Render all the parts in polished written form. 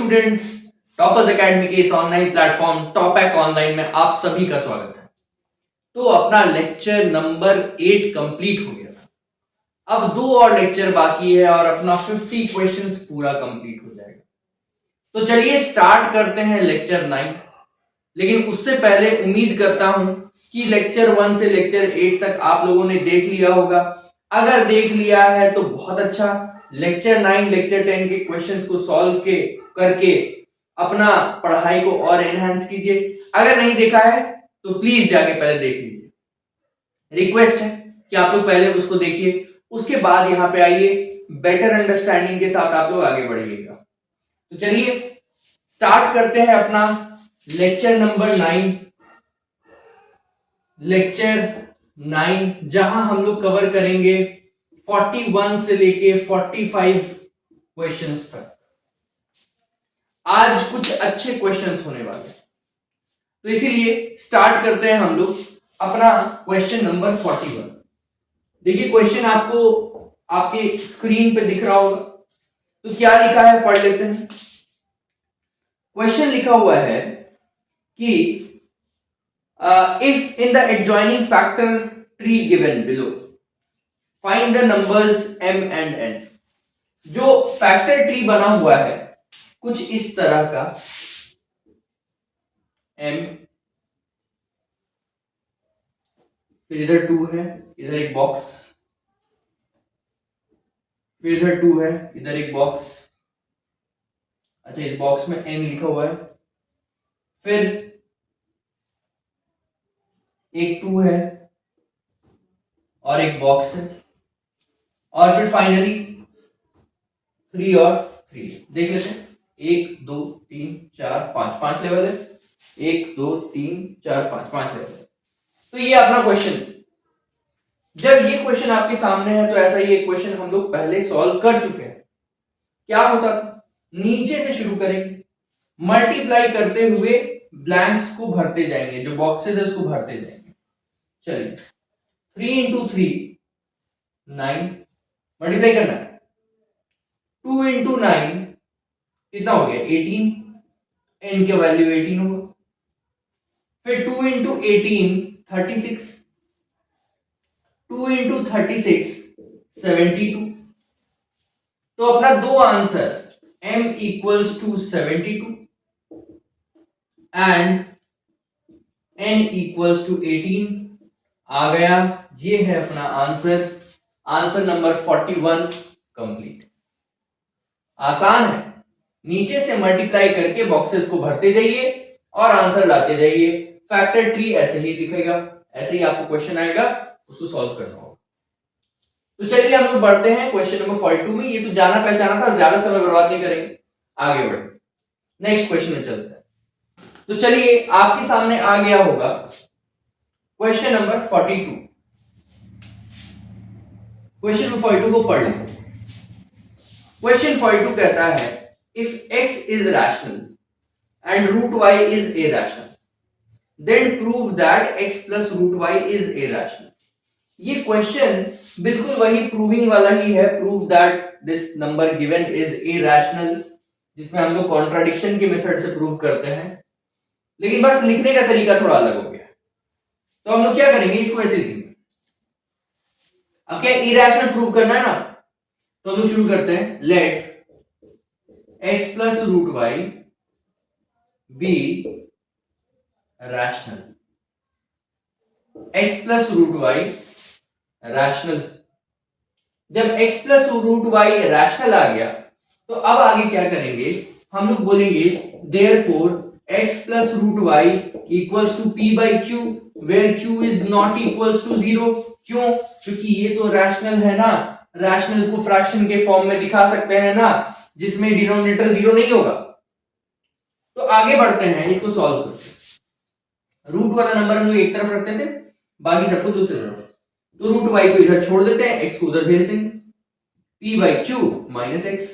Students, toppers academy के इस online platform टॉपैक online में आप सभी का स्वागत है। तो अपना लेक्चर नंबर 8 कंप्लीट हो गया था। अब 2 और लेक्चर बाकी है और अपना 50 क्वेश्चंस पूरा कंप्लीट हो जाएगा। तो चलिए स्टार्ट करते हैं लेक्चर 9। लेकिन उससे पहले उम्मीद करता हूं कि लेक्चर 1 से लेक्चर 8 तक आप लोगों ने देख लिया होगा। अगर देख लिया है तो बहुत अच्छा। लेक्चर 9 लेक्चर 10 के क्वेश्चंस को सॉल्व करके अपना पढ़ाई को और एनहांस कीजिए। अगर नहीं देखा है तो प्लीज जाके पहले देख लीजिए। रिक्वेस्ट है कि आप लोग पहले उसको देखिए, उसके बाद यहाँ पे आइए, बेटर अंडरस्टैंडिंग के साथ आप लोग आगे बढ़िएगा। तो चलिए स्टार्ट करते हैं अपना लेक्चर नंबर 9। लेक्चर 9 जहां हम लोग कवर करेंगे 41 से लेके 45 क्वेश्चंस तक। आज कुछ अच्छे क्वेश्चंस होने वाले हैं, तो इसीलिए स्टार्ट करते हैं हम लोग अपना क्वेश्चन नंबर 41। देखिए क्वेश्चन आपको आपके स्क्रीन पे दिख रहा होगा। तो क्या लिखा है पढ़ लेते हैं। क्वेश्चन लिखा हुआ है कि if in the adjoining factor tree given below find the numbers m and n। जो फैक्टर ट्री बना हुआ है कुछ इस तरह का, m, फिर इधर 2 है, इधर एक बॉक्स, फिर इधर 2 है, इधर एक बॉक्स। अच्छा इस बॉक्स में n लिखा हुआ है, फिर एक 2 है और एक बॉक्स है, और फिर फाइनली 3 और 3। देख लेते हैं 1 2 3 4 5 5 लेवल है। 1 2 3 4 5 5 लेवल है। तो ये अपना क्वेश्चन। जब ये क्वेश्चन आपके सामने है तो ऐसा ही एक क्वेश्चन हम लोग पहले सॉल्व कर चुके हैं। क्या होता था, नीचे से शुरू करेंगे, मल्टीप्लाई करते हुए ब्लैंक्स को भरते जाएंगे, जो बॉक्सेस है उसको भरते जाएंगे। चलिए 3 इंटू 3 9, मल्टीप्लाई करना है। 2 इंटू 9 कितना हो गया 18, n के वैल्यू 18 होगा। फिर 2 इंटू 18 36, 2 इंटू 36 72। तो अपना दो answer m equals to 72 and n equals to 18 आ गया। ये है अपना आंसर, आंसर नंबर 41 कंप्लीट। आसान है, नीचे से मल्टीप्लाई करके बॉक्सेस को भरते जाइए और आंसर लाते जाइए। फैक्टर ट्री ऐसे ही दिखेगा, ऐसे ही आपको क्वेश्चन आएगा, उसको सॉल्व करना होगा। तो चलिए हम लोग बढ़ते हैं क्वेश्चन नंबर 42 में। ये तो जाना पहचाना था, ज्यादा समय बर्बाद नहीं करेंगे, आगे बढ़े नेक्स्ट क्वेश्चन में चलते हैं। तो चलिए आपके सामने आ गया होगा क्वेश्चन नंबर 42। क्वेश्चन नंबर 42 को पढ़ लें। क्वेश्चन 42 कहता है if x is rational and root y is irrational then prove that x plus root y is irrational. ये क्वेश्चन बिल्कुल वही प्रूविंग वाला ही है, prove that this number given is irrational, जिसमें हम लोग कॉन्ट्राडिक्शन की मेथड से प्रूव करते हैं, लेकिन बस लिखने का तरीका थोड़ा अलग हो गया। तो हम लोग क्या करेंगे, इसको ऐसे लिखेंगे। अब क्या इरैशनल प्रूव करना है ना, तो हम लोग शुरू करते हैं। Let x plus root y be rational. x plus root y rational. जब x plus root y rational आ गया तो अब आगे क्या करेंगे, हम लोग बोलेंगे therefore x plus root y equals to p by q where q is not equals to 0। क्यों, क्योंकि ये तो रैशनल है ना, रैशनल को फ्रैक्शन के फॉर्म में दिखा सकते हैं ना, जिसमें डिनोमिनेटर 0 नहीं होगा। तो आगे बढ़ते हैं, इसको सॉल्व करते हैं। रूट वाला नंबर हम लोग एक तरफ रखते थे, बाकी सबको दूसरी तरफ। तो रूट वाई को इधर छोड़ देते हैं, x को उधर भेज देंगे, p by Q minus x.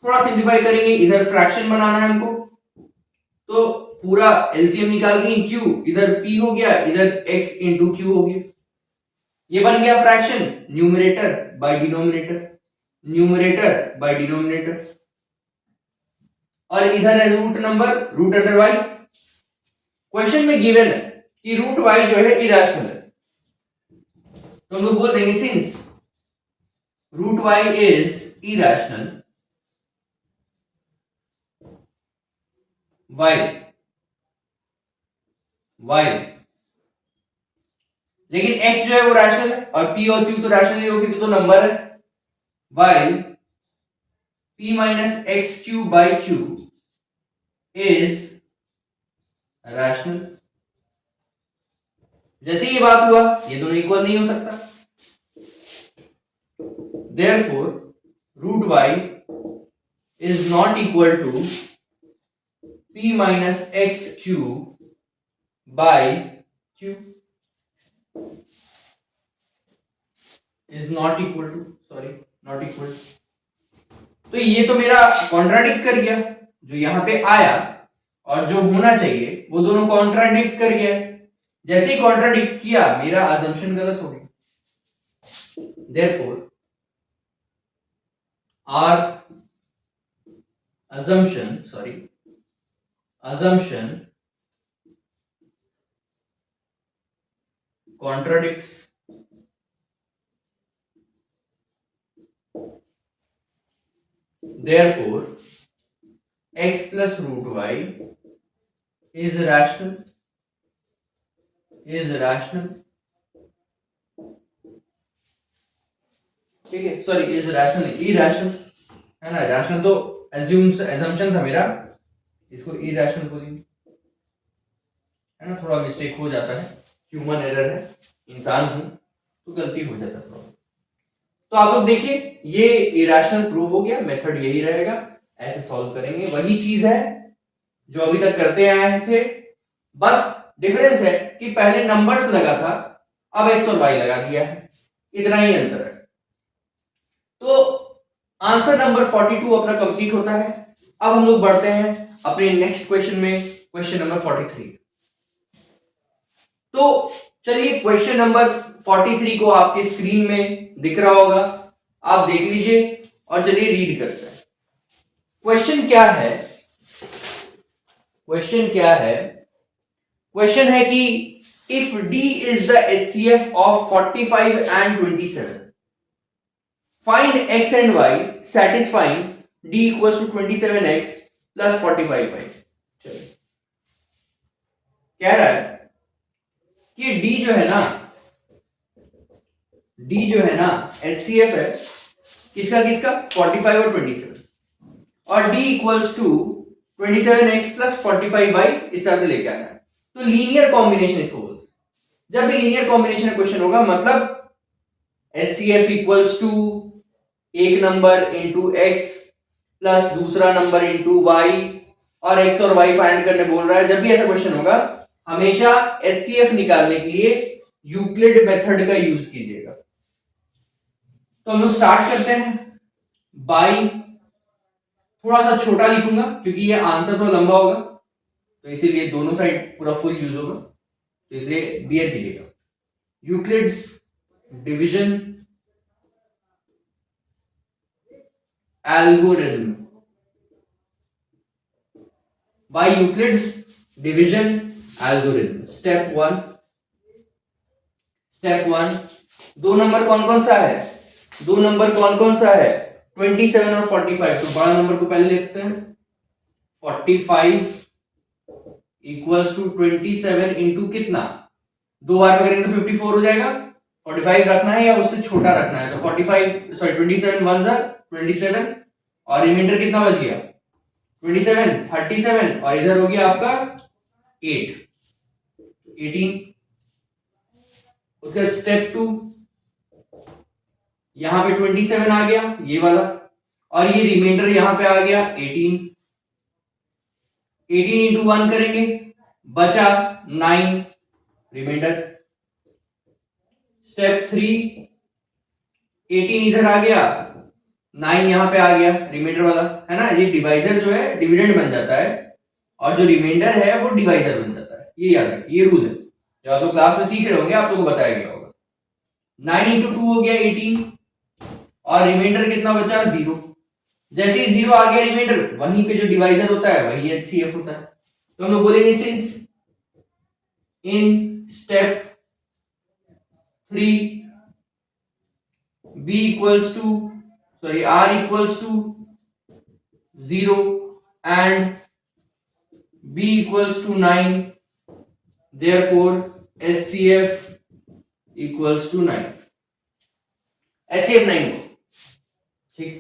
थोड़ा सिंप्लीफाई करेंगे, इधर फ्रैक्शन बनाना है हमको, तो पूरा एलसीएम निकाल देंगे, q इधर p हो गया, इधर x इंटू क्यू हो गया। ये बन गया fraction, numerator by denominator, numerator by denominator. और इधर है root number, root under y. Question में गिवन है कि रूट वाई जो है इरेशनल है, तो हम लोग बोल देंगे since root y is irrational y, लेकिन x जो है वो रैशनल है और p और q तो रैशनल ही हो क्योंकि तो नंबर है, while p minus x Q by Q is rational. जैसे ये बात हुआ ये दोनों इक्वल नहीं हो सकता, therefore root y is not equal to p minus x cube by q is not equal to, sorry not equal to। तो ये तो मेरा कॉन्ट्राडिक्ट कर गया, जो यहां पे आया और जो होना चाहिए वो दोनों कॉन्ट्राडिक्ट कर गया। जैसे ही कॉन्ट्राडिक्ट किया मेरा अजम्पशन गलत हो गया, therefore our assumption contradicts therefore x plus root y is rational ठीक है, सॉरी इज रैशनल इरैशनल है ना, रैशनल तो assumption था मेरा, इसको इरैशनल बोलेंगे है ना, थोड़ा मिस्टेक हो जाता है, ह्यूमन एरर है, इंसान हूं तो गलती हो जाता है। तो आप लोग देखिए ये इरैशनल प्रूव हो गया, मेथड यही रहेगा, ऐसे सॉल्व करेंगे, वही चीज है जो अभी तक करते आए थे, बस डिफरेंस है कि पहले नंबर्स लगा था अब एक्स और वाई लगा दिया है, इतना ही अंतर है। तो आंसर नंबर 42 अपना कंप्लीट होता है। अब हम लोग बढ़ते हैं अपने नेक्स्ट क्वेश्चन में, क्वेश्चन नंबर 43। तो चलिए क्वेश्चन नंबर 43 को आपके स्क्रीन में दिख रहा होगा, आप देख लीजिए और चलिए रीड करते हैं। क्वेश्चन क्या है, क्वेश्चन है कि if D is the HCF of 45 and 27, find x and y satisfying D equals to 27x plus 45y। चलिए कह रहा है कि D जो है ना HCF है किसका 45 और 27, और D equals to 27x plus 45y इस तरह से लेके आना है। तो लीनियर कॉम्बिनेशन इसको बोलते हैं। जब भी लीनियर कॉम्बिनेशन क्वेश्चन होगा मतलब HCF इक्वल्स टू एक नंबर इंटू x प्लस दूसरा नंबर इंटू y और x और y फाइंड करने बोल रहा है, जब भी ऐसा क्वेश्चन होगा हमेशा HCF निकालने के लिए यूक्लिड मेथड का यूज कीजिएगा। तो हम लोग स्टार्ट करते हैं बाई, थोड़ा सा छोटा लिखूंगा क्योंकि ये आंसर थोड़ा लंबा होगा, तो इसीलिए दोनों साइड पूरा फुल यूज होगा, तो इसलिए बियर कीजिएगा। Euclid's division algorithm, by Euclid's division algorithm. Step one, दो नंबर कौन कौन सा है, 27 और 45, तो बड़ा नंबर को पहले लिखते हैं। 45 इक्वल्स टू 27 इंटू कितना, दो बार में करेंगे तो 54 हो जाएगा, 45 रखना है या उससे छोटा रखना है, तो 27 वन जा 27 और रिमाइंडर कितना बच गया 27, 37 और इधर हो गया आपका 18। उसका स्टेप 2, यहां पे 27 आ गया ये वाला, और ये रिमाइंडर यहां पे आ गया 18 इंटू 1 करेंगे बचा 9 रिमाइंडर। स्टेप 3, 18 इधर आ गया, 9 यहां पे आ गया रिमाइंडर वाला, है ना, ये डिवाइजर जो है डिविडेंड बन जाता है और जो रिमाइंडर है वो डिवाइजर बन जाता है, ये याद रखिए, ये रूल है जो आप लोग क्लास में सीख रहे होंगे, आप लोगों को बताया गया होगा। 9 इंटू 2 हो गया 18 और रिमाइंडर कितना बचा 0, जैसे ही 0 आ गया रिमाइंडर, वहीं पे जो डिवाइजर होता है वही HCF होता है। तो हम लोग बोलेंगे since in step 3 b equals to r equals to 0 and b equals to 9, therefore HCF equals to 9, HCF 9 को। ठीक,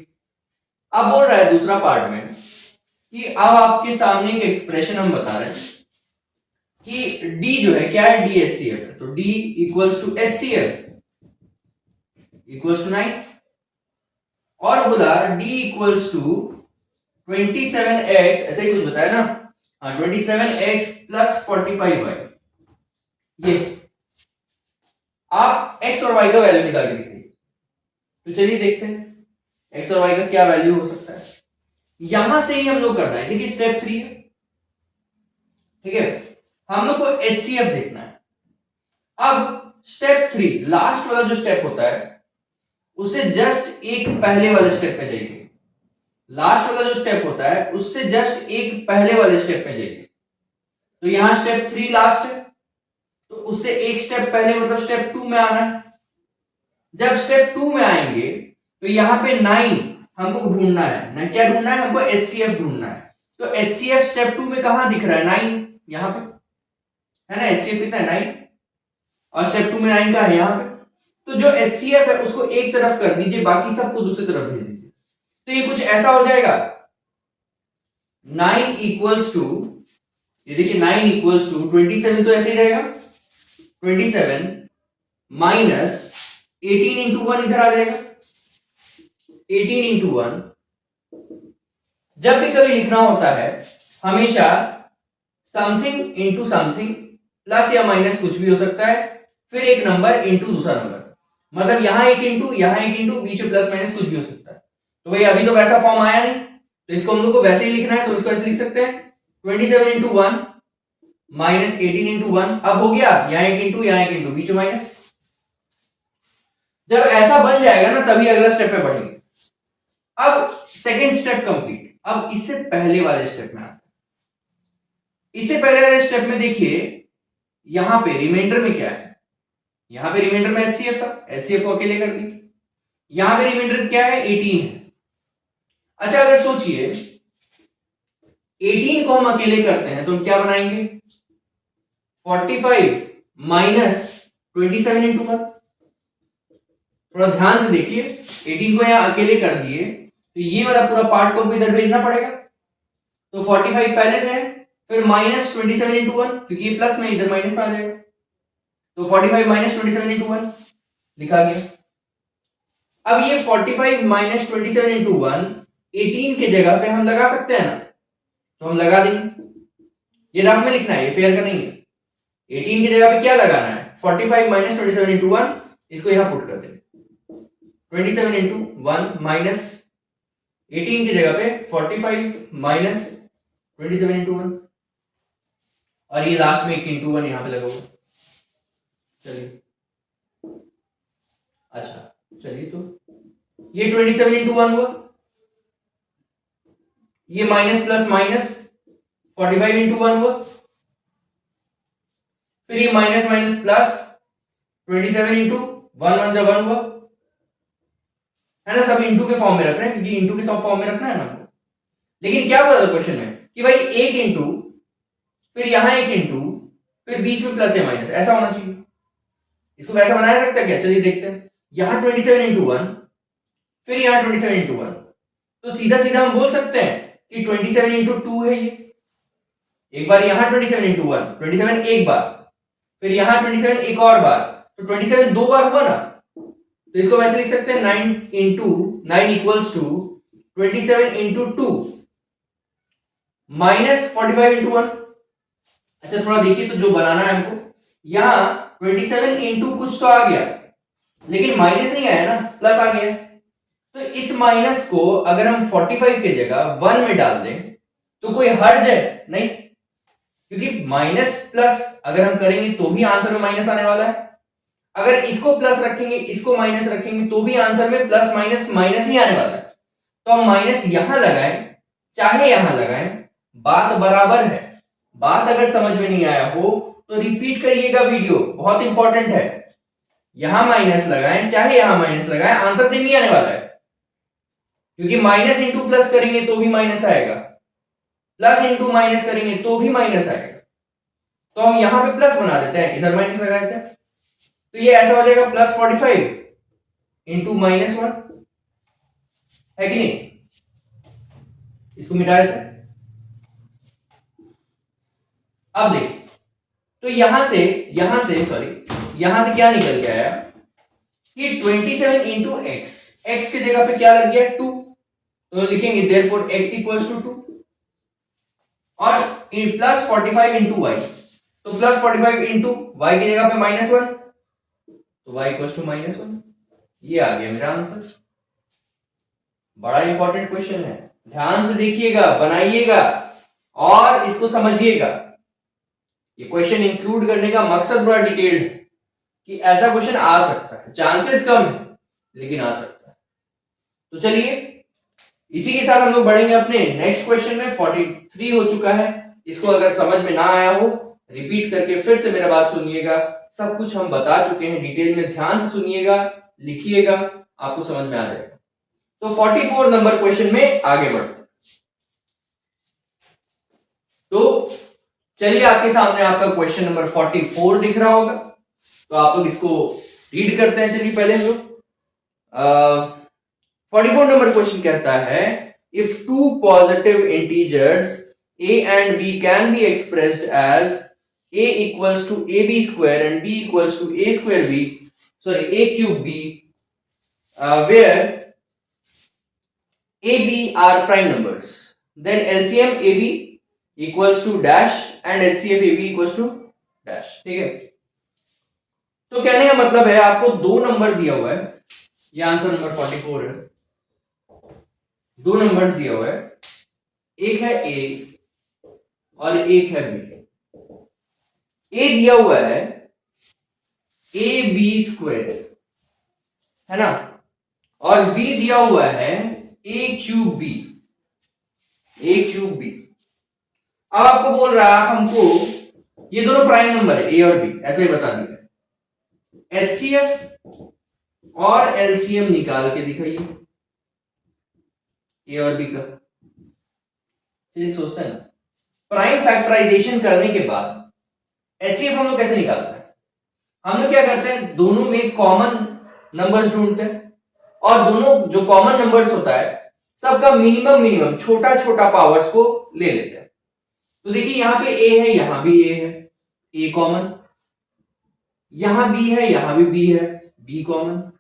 अब बोल रहा है दूसरा पार्ट में कि अब आपके सामने एक एक्सप्रेशन हम बता रहे हैं कि d जो है क्या है, DHCF है, तो d equals to HCF equals to 9, और बोला d equals to 27x, ऐसा ही कुछ बताया ना, हाँ 27x प्लस 45y। ये आप x और y का वैल्यू निकाल के दिखाइए। तो चलिए देखते हैं x और y का क्या वैल्यू हो सकता है। यहां से ही हम लोग करना है, ठीक है, स्टेप 3 है, ठीक है, हम लोग को HCF देखना है। अब स्टेप 3 लास्ट वाला जो स्टेप होता है उससे जस्ट एक पहले वाले स्टेप पे जाइए। लास्ट वाला जो स्टेप होता है उससे जस्ट एक पहले वाले स्टेप पे जाइए। तो यहां स्टेप 3 लास्ट है, तो उससे एक स्टेप पहले मतलब स्टेप 2 में आना है। जब स्टेप 2 में आएंगे तो यहां पे 9 हमको ढूंढना है ना, क्या ढूंढना है हमको, HCF ढूंढना है। तो HCF स्टेप 2 में कहां दिख रहा है, 9 यहां पे है ना, HCF कितना है 9, और स्टेप 2 में 9 का है यहां पे। तो जो HCF है उसको एक तरफ कर दीजिए, बाकी सबको दूसरी तरफ भेज दीजिए। तो ये कुछ ऐसा हो जाएगा, 9 इक्वल्स टू, ये देखिए 9 इक्वल्स टू 27, तो ऐसे ही रहेगा 27 माइनस 18 इंटू 1 इधर आ जाएगा, 18 इंटू 1। जब भी कभी लिखना होता है हमेशा समथिंग इंटू समथिंग, प्लस या माइनस कुछ भी हो सकता है, फिर एक नंबर इंटू दूसरा नंबर, मतलब यहां एक इंटू, यहां एक इंटू, बीच में प्लस माइनस कुछ भी हो सकता है। तो भाई अभी तो वैसा फॉर्म आया नहीं, तो इसको हम लोग को वैसे ही लिखना है, तो इसको ऐसे लिख सकते हैं 27 इंटू 1 माइनस 18 इंटू 1। अब हो गया, यहां एक इंटू, यहां एक इंटू, बीच में माइनस। जब ऐसा बन जाएगा ना तभी अगला स्टेप पे बढ़ेंगे। अब सेकेंड स्टेप कंप्लीट। अब इससे पहले वाले स्टेप में आते हैं। इससे पहले वाले स्टेप में देखिए यहां पे रिमाइंडर में क्या है, यहां पे रिमाइंडर में HCF था, HCF को अकेले कर दी। यहां पे रिमाइंडर क्या है, 18 है। अच्छा अगर सोचिए 18 को हम अकेले करते हैं तो हम क्या बनाएंगे, 45 माइनस 27 इंटू 1। थोड़ा ध्यान से देखिए, 18 को यहां अकेले कर दिए तो ये वाला पूरा पार्ट को इधर भेजना पड़ेगा। तो 45 पहले से है, फिर माइनस 27 इंटू 1, क्योंकि ये प्लस में इधर माइनस में आ जाएगा। तो 45 माइनस 27 इंटू 1 लिखा गया। अब ये 45 माइनस 27 इंटू 1 18 के जगह पे हम लगा सकते हैं ना, तो हम लगा देंगे। ये रफ में लिखना है, ये फेयर का नहीं है। 18 की जगह पे क्या लगाना है, 45 माइनस 27 इंटू 1, इसको यहां पुट कर देंगे। 27 इंटू 1 माइनस 18 की जगह पे 45 माइनस 27 इंटू 1, और ये लास्ट में एक इंटू 1 यहां पे लगा हुआ। चलिए अच्छा, चलिए तो ये 27 इंटू 1 हुआ, ये माइनस प्लस माइनस 45 इंटू 1 हुआ, फिर ये माइनस माइनस प्लस 27 इंटू 1 1 जब 1 हुआ, है ना, सब इंटू के फॉर्म में रख रहे हैं क्योंकि इंटू के सब फॉर्म में रखना है ना हमको। लेकिन क्या बोला था क्वेश्चन में कि भाई एक इंटू, फिर यहां एक इंटू, फिर बीच में प्लस या माइनस, ऐसा होना चाहिए। इसको वैसा बनाया सकता है क्या, चलिए देखते हैं। यहां 27 इंटू 1, फिर यहां 27 इंटू 1, तो सीधा सीधा हम बोल सकते हैं कि 27 इंटू 2 है ये। एक बार यहां 27 इंटू 1, 27 एक बार, फिर यहां 27 एक और बार, तो 27 दो बार हुआ ना। तो इसको वैसे लिख सकते हैं 9 equals to 27 into 2 minus 45 into 1। अच्छा थोड़ा देखिए, तो जो बनाना है हमको, यहां 27 इंटू कुछ तो आ गया, लेकिन माइनस नहीं आया ना, प्लस आ गया। तो इस माइनस को अगर हम 45 के जगह 1 में डाल दें तो कोई हर्ज है नहीं, क्योंकि माइनस प्लस अगर हम करेंगे तो भी आंसर में माइनस आने वाला है। अगर इसको प्लस रखेंगे, इसको माइनस रखेंगे, तो भी आंसर में प्लस माइनस माइनस ही आने वाला है। तो हम माइनस यहां लगाएं चाहे यहां लगाएं, बात बराबर है। बात अगर समझ में नहीं आया हो तो रिपीट करिएगा वीडियो, बहुत इंपॉर्टेंट है। यहां माइनस लगाएं चाहे यहां माइनस लगाएं, आंसर सेम ही आने वाला है, क्योंकि माइनस इंटू प्लस करेंगे तो भी माइनस आएगा, प्लस इंटू माइनस करेंगे तो भी माइनस आएगा। तो हम यहां पे प्लस बना देते हैं, इधर माइनस लगा देते हैं, तो ये ऐसा हो जाएगा प्लस 45 इंटू -1, है कि नहीं? इसको मिटा देते हैं। अब देखिए, तो यहां से क्या निकल के आया कि 27 इंटू एक्स, एक्स की जगह पे क्या लग गया 2, तो लिखेंगे देयरफॉर x इक्वल्स टू 2, और प्लस 45 इंटू वाई, तो प्लस 45 इंटू वाई की जगह पे -1, तो y इक्वल्स टू -1। ये आ गया मेरा आंसर। बड़ा इंपॉर्टेंट क्वेश्चन है, ध्यान से देखिएगा, बनाइएगा और इसको समझिएगा। ये क्वेश्चन इंक्लूड करने का मकसद बड़ा डिटेल्ड है कि ऐसा क्वेश्चन आ सकता है, चांसेस कम है लेकिन आ सकता है। तो चलिए इसी के साथ हम लोग बढ़ेंगे अपने नेक्स्ट क्वेश्चन में। 43 हो चुका है, इसको अगर समझ में ना आया हो रिपीट करके फिर से मेरा बात सुनिएगा, सब कुछ हम बता चुके हैं डिटेल में, ध्यान से सुनिएगा, लिखिएगा, आपको समझ में आ जाएगा। तो 44 नंबर क्वेश्चन में आगे बढ़ते हैं। तो चलिए आपके सामने आपका क्वेश्चन नंबर 44 दिख रहा होगा, तो आप लोग इसको रीड करते हैं। चलिए पहले हम लोग 44 नंबर क्वेश्चन कहता है if two positive integers a and b can be expressed as a equals to ab square and b equals to a square b, sorry a cube b, where a b are prime numbers, then LCM ab equals to dash and LCF ab equals to dash। ठीक है, तो कहने का मतलब है आपको दो number दिया हुआ है, ये आंसर नंबर 44 है। दो नंबर्स दिया हुआ है, एक है a और एक है b। a दिया हुआ है ए बी स्क्वायर, है ना, और b दिया हुआ है a cube b, a cube b। अब आपको बोल रहा है हमको ये दोनों प्राइम नंबर है a और b, ऐसे ही बता दिया। एचसीएफ और एलसीएम निकाल के दिखाइए a और b का। चलिए सोचते हैं ना, प्राइम फैक्टराइजेशन करने के बाद एचसीएफ हम लोग कैसे निकालते हैं? हम लोग क्या करते हैं, दोनों में कॉमन नंबर्स ढूंढते हैं, और दोनों जो कॉमन नंबर्स होता है सबका मिनिमम छोटा छोटा पावर्स को ले लेते हैं। तो देखिए यहाँ पे a है, यहां भी a है, a कॉमन, यहां b है, यहां भी b है, b कॉमन।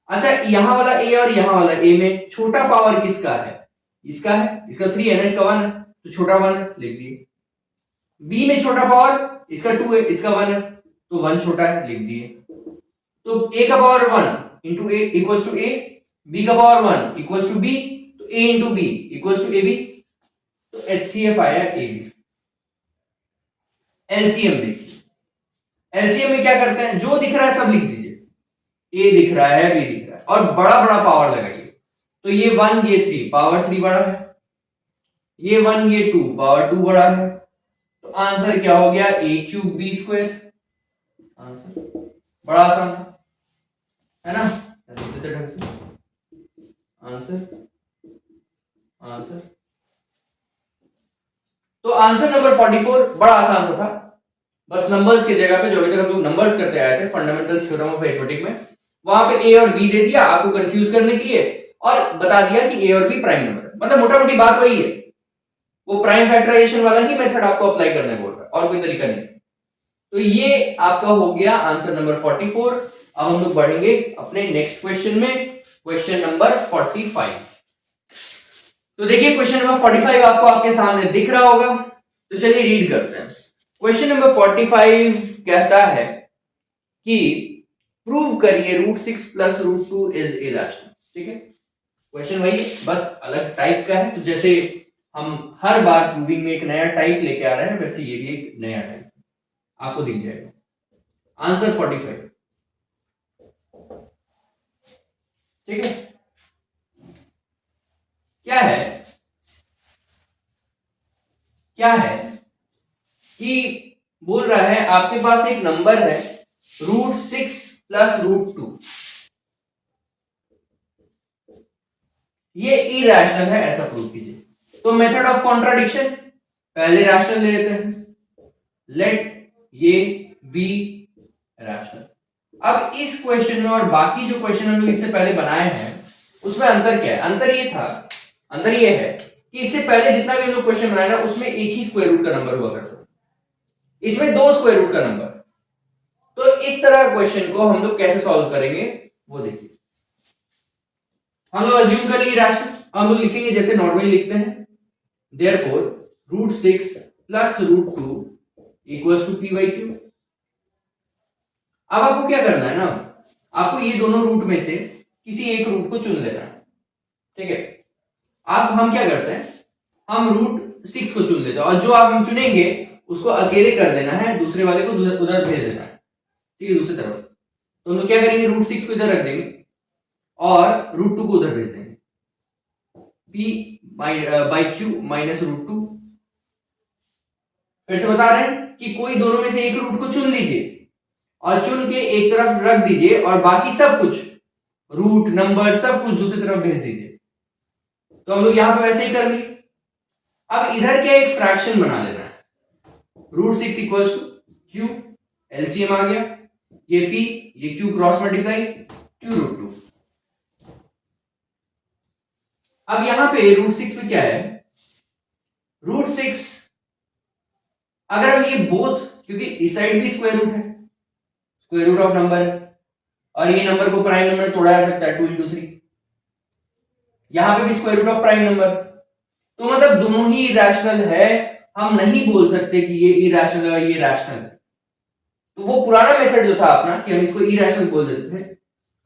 अच्छा, यहां वाला a और यहां वाला a में छोटा पावर किसका है? इसका है, इसका 3 है ना, इसका 1 है, तो छोटा 1 है, लिख दिए। b में छोटा पावर इसका 2 है, इसका 1 है, तो 1 छोटा है, लिख दिए। तो a का power 1 into a equals to a, b का पावर 1 इक्वल्स टू b, तो a into b equals to ab, तो HCF आया ab। एलसीएम देखिए, एलसीएम में क्या करते हैं, जो दिख रहा है सब लिख दीजिए, a दिख रहा है, b दिख रहा है, और बड़ा बड़ा पावर लगाइए। तो ये 1 ये 3 पावर 3 बड़ा है, ये 1 ये 2 पावर 2 बड़ा है, तो आंसर क्या हो गया a cube b square. Answer बड़ा आसान था, है ना, देते ढंग से आंसर। आंसर तो आंसर नंबर 44 बड़ा आसान सा था, बस नंबर्स की जगह पे जो अभी तक हम लोग नंबर्स करते आए थे फंडामेंटल थ्योरम ऑफ अरिथमेटिक में, वहां पे a और b दे दिया आपको कंफ्यूज करने के लिए, और बता दिया कि a और b प्राइम नंबर है। मतलब मोटा मोटी बात वही है, वो प्राइम फैक्टराइजेशन वाला ही मेथड आपको अप्लाई करने बोल रहा है, और कोई तरीका नहीं। तो ये आपका हो गया आंसर नंबर 44। अब हम लोग बढ़ेंगे अपने नेक्स्ट क्वेश्चन में, क्वेश्चन नंबर 45। तो देखिए क्वेश्चन नंबर 45 आपको आपके सामने दिख रहा होगा, तो चलिए रीड करते हैं। क्वेश्चन नंबर 45 कहता है कि प्रूव करिए √6 प्लस √2 इज इरेशनल। ठीक है, क्वेश्चन वही है, बस अलग टाइप का है। तो जैसे हम हर बार प्रूविंग में एक नया टाइप लेके आ रहे हैं, वैसे ये भी एक नया टाइप आपको दिख जाएगा। आंसर 45। ठीक है, क्या है क्या है कि बोल रहा है आपके पास एक नंबर है √6 + √2, ये इरैशनल है, ऐसा प्रूव कीजिए। तो मेथड ऑफ कॉन्ट्राडिक्शन, पहले रैशनल ले लेते हैं, लेट ये बी रैशनल। अब इस क्वेश्चन में और बाकी जो क्वेश्चन हम लोग इससे पहले बनाए हैं उसमें अंतर क्या है? अंतर ये है कि इससे पहले जितना भी हम लोग क्वेश्चन बनाए ना उसमें एक ही स्क्वायर रूट का नंबर हुआ करता था, इसमें 2 स्क्वायर रूट का नंबर। तो इस तरह क्वेश्चन को हम लोग कैसे सॉल्व करेंगे वो देखिए। हम लोग अज्यूम कर लिए रैशनल, हम लोग लिखेंगे जैसे नॉर्मली लिखते हैं, देयरफॉर √6 + √2 = p/q। अब आपको क्या करना है ना, आपको ये दोनों रूट में से किसी एक रूट को चुन लेना है, ठीक है। आप हम क्या करते हैं, हम √6 को चुन लेते हैं और जो आप हम चुनेंगे उसको अकेले कर देना है, दूसरे वाले को उधर भेज देना है, ठीक है, दूसरी तरफ। तो हम लोग क्या करेंगे, √6 को इधर रख देंगे और √2 को उधर भेज देंगे, p/q - √2। फिर से बता रहे हैं कि कोई दोनों में से एक रूट को चुन लीजिए और चुन के एक तरफ रख दीजिए और बाकी सब कुछ रूट नंबर सब कुछ दूसरी तरफ भेज दीजिए। तो हम लोग यहां पे वैसे ही कर लिए। अब इधर क्या एक फ्रैक्शन बना लेना है, √6 = q, एलसीएम आ गया, ये p ये q क्रॉस मल्टीप्लाई q√2। अब यहां पे √6 पे क्या है, √6 अगर हम ये बोथ, क्योंकि इस साइड भी स्क्वायर रूट है, स्क्वायर रूट ऑफ नंबर है और ये नंबर को प्राइम नंबर तोड़ा जा सकता है 2 × 3, यहां पे भी square root of prime number, तो मतलब दोनों ही रैशनल है। हम नहीं बोल सकते कि ये इरैशनल है ये रैशनल है। तो वो पुराना मेथड जो था अपना कि हम इसको इरैशनल बोल देते थे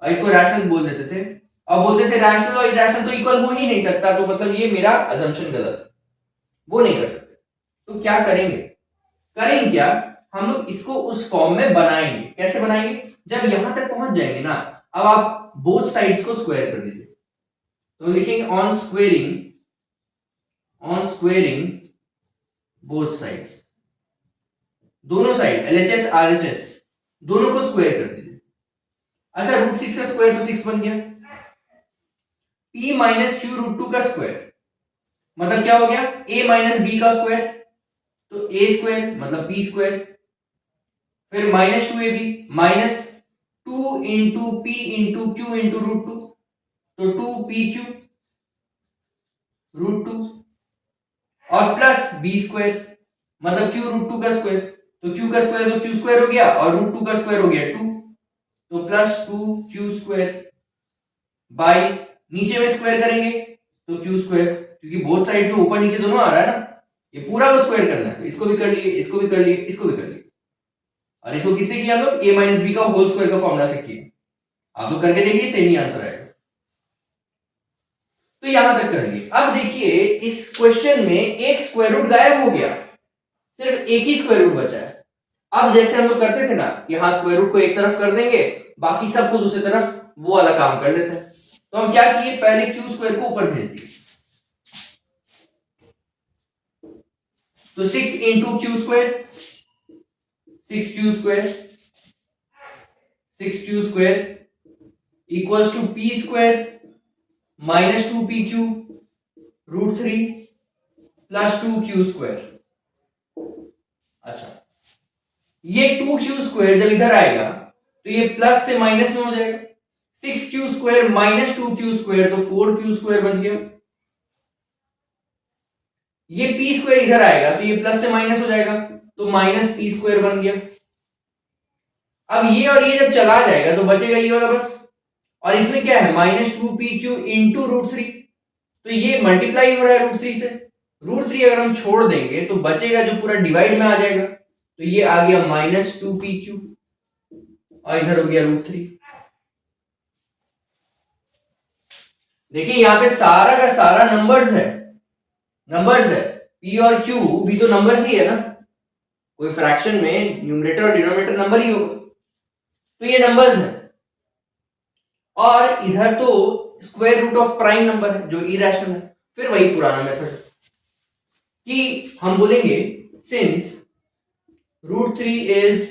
और इसको रैशनल बोल देते थे और बोलते थे रैशनल और इरैशनल तो इक्वल हो ही नहीं सकता, तो मतलब ये मेरा अजम्पशन गलत है, वो नहीं कर सकते। तो क्या करेंगे क्या, हम लोग इसको उस फॉर्म में बनाएंगे। कैसे बनाएंगे, जब यहां तक पहुंच जाएंगे ना, अब आप बोथ साइड्स को स्क्वायर कर दीजिए। तो लिखेंगे ऑन स्क्वेयरिंग बोथ साइड्स, दोनों साइड LHS RHS दोनों को स्क्वायर कर दीजिए। अच्छा, √6 का स्क्वायर तो 6 बन गया, p - q√2 का स्क्वायर मतलब क्या हो गया, a - b का स्क्वायर, तो a² मतलब p², फिर -2ab -2 × p × q × √2, तो 2pq √2 और प्लस b² मतलब q√2 का स्क्वायर, तो q का स्क्वायर तो q² हो गया और √2 का स्क्वायर हो गया 2, तो +2q² बाय नीचे में स्क्वायर करेंगे तो q², क्योंकि बोथ साइड्स में ऊपर नीचे दोनों आ रहा है ना, ये पूरा को स्क्वायर करना है, तो इसको भी कर लिए, इसको भी कर लिए, इसको भी कर लिए, और इसको किससे किया हम लोग, a - b का होल स्क्वायर का फॉर्मूला से किया। आप लोग करके देखिए सेम ही आंसर आएगा। तो यहां तक कर लिए। अब देखिए इस क्वेश्चन में एक स्क्वायर रूट गायब हो गया, सिर्फ एक ही स्क्वायर रूट बचा है। अब जैसे हम लोग करते थे ना, यहां स्क्वायर रूट को एक तरफ कर देंगे, बाकी सबको दूसरी तरफ, वो वाला काम कर लेते हैं। तो हम क्या किए, पहले q² को ऊपर भेज दिए, तो 6 × q², 6q² = p² -2pq √3 + 2q²। अच्छा, ये 2q² जब इधर आएगा तो ये प्लस से माइनस में हो जाएगा, 6q² - 2q² तो 4q² बच गया। ये p² इधर आएगा तो ये प्लस से माइनस हो जाएगा, तो -p² बन गया। अब ये और ये जब चला जाएगा तो बचेगा ये वाला बस, और इसमें क्या है -2pq × √3, तो ये मल्टीप्लाई हो रहा है √3 से, √3 अगर हम छोड़ देंगे तो बचेगा जो पूरा डिवाइड में आ जाएगा, तो ये आ गया -2pq और इधर हो गया √3। देखिए यहां पे सारा का सारा नंबर्स है, p और q भी तो नंबर्स ही है ना, कोई फ्रैक्शन में न्यूमरेटर और डिनोमिनेटर नंबर ही होगा, तो ये नंबर्स है। और इधर तो square root of prime number है जो इरैशनल है, फिर वही पुराना मेथड कि हम बोलेंगे since √3 is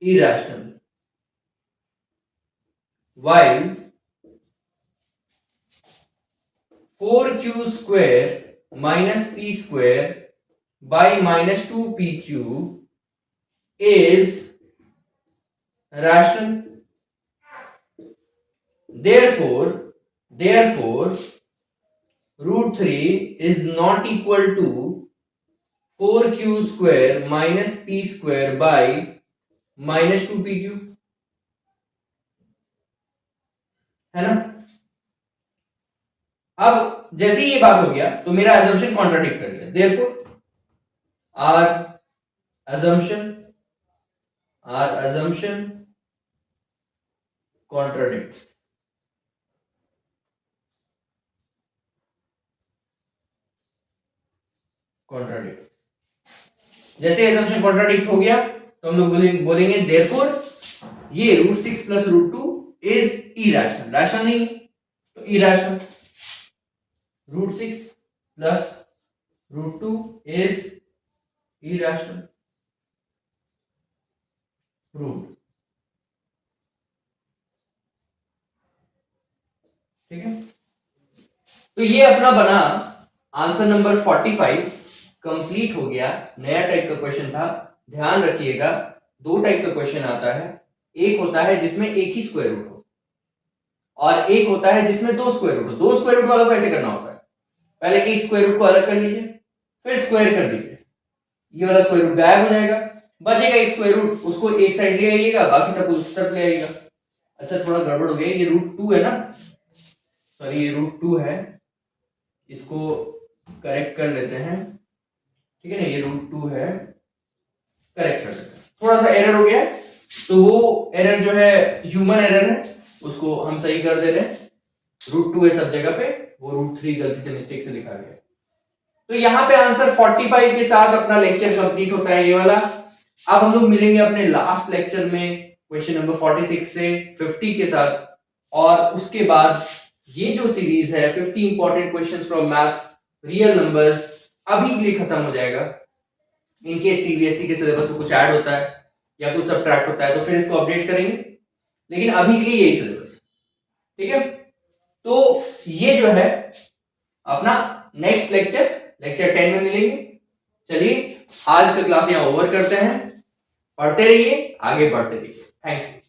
irrational while 4q square minus p square by minus 2pq is rational. Therefore √3 is not equal to 4q square minus p square by minus 2pq, है ना। अब जैसे ही ये बात हो गया तो मेरा assumption कॉन्ट्राडिक्ट कर दिया। Therefore our assumption contradicts. जैसे assumption कॉन्ट्राडिक्ट हो गया तो हम लोग बोलेंगे therefore ये √6 plus √2 is irrational, रैशनल नहीं तो irrational, √6 plus √2 is irrational, proved। ठीक है, तो ये अपना बना आंसर नंबर 45 कंप्लीट हो गया। नया टाइप का क्वेश्चन था। ध्यान रखिएगा, दो टाइप का क्वेश्चन आता है। एक होता है जिसमें एक ही स्क्वायर रूट हो और एक होता है जिसमें दो स्क्वायर रूट हो। दो स्क्वायर रूट वाला को ऐसे करना होता है, पहले एक स्क्वायर रूट को अलग कर लीजिए, फिर स्क्वायर कर दीजिए, ये वाला स्क्वायर रूट गायब हो जाएगा, बचेगा एक स्क्वायर रूट, उसको एक साइड ले आइएगा, बाकी सब उस तरफ ले आइएगा। अच्छा थोड़ा गड़बड़ हो गया, ये √2 है ना, सॉरी ये √2 है, इसको करेक्ट कर लेते हैं। ठीक है ना, ये √2 है, करेक्ट कर लेते हैं। थोड़ा सा एरर हो गया तो वो एरर जो है ह्यूमन एरर है, उसको हम सही कर दे रहे हैं। √2 है सब जगह पे, वो √3 गलती से मिस्टेक से लिखा गया। तो यहाँ पे आंसर 45 के साथ अपना लेक्चर कंप्लीट होता है ये वाला। अब हम लोग मिलेंगे अपने लास्ट लेक्चर में क्वेश्चन नंबर 46 से 50 के साथ, और उसके बाद ये जो सीरीज है 50 important questions from maths real numbers अभी के लिए खत्म हो जाएगा। इनकेस सीबीएसई के सिलेबस में कुछ ऐड होता है या कुछ सब्ट्रैक्ट होता है तो फिर इसको अपडेट करेंगे, लेकिन अभी के लिए यही सिलेबस। ठीक है, तो ये जो है अपना नेक्स्ट लेक्चर 10 में मिलेंगे। चलिए आज का क्लास यहाँ ओवर करते हैं। पढ़ते रहिए, आगे बढ़ते रहिए। Thank you.